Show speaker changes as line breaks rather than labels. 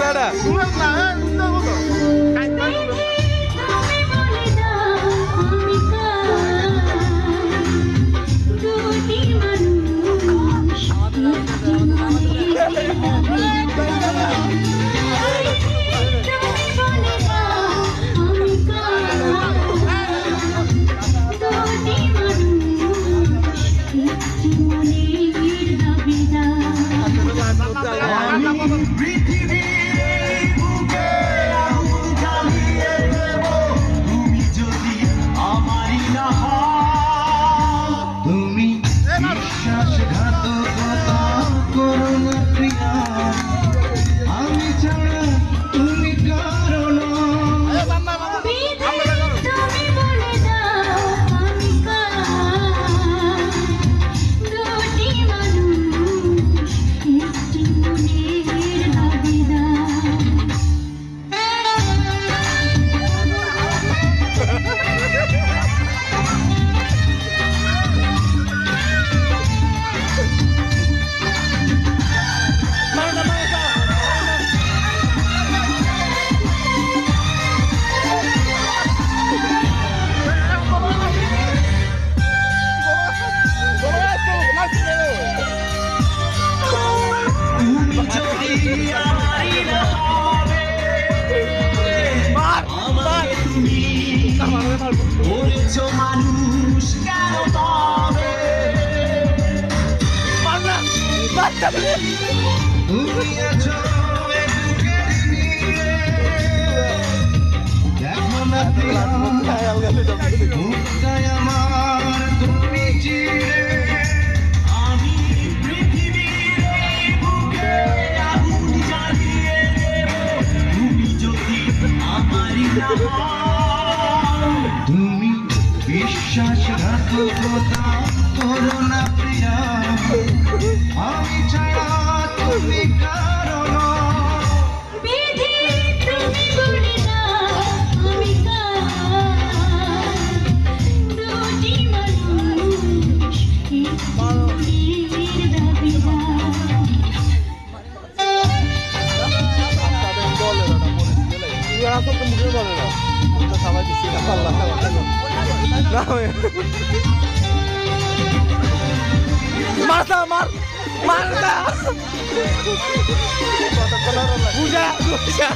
এটা
মানুষ কেন তবে তুমি আছো বুকের নিয়ে দেখো না মুখটাই আমার তুমি চিরে আমি পৃথিবীর বুকে আগুন জ্বালিয়ে দেব তুমি যদি আমারই না তুমি বিশ্বাসঘাতকতা করো না প্রিয়া আমি ছাড়া তুমি কারণ
বিধি তুমি বলে না আমি দুটি মানুষ একটির দাবিদার
সবাই দিচ্ছি মারতা মার মারতা বুঝা বুঝা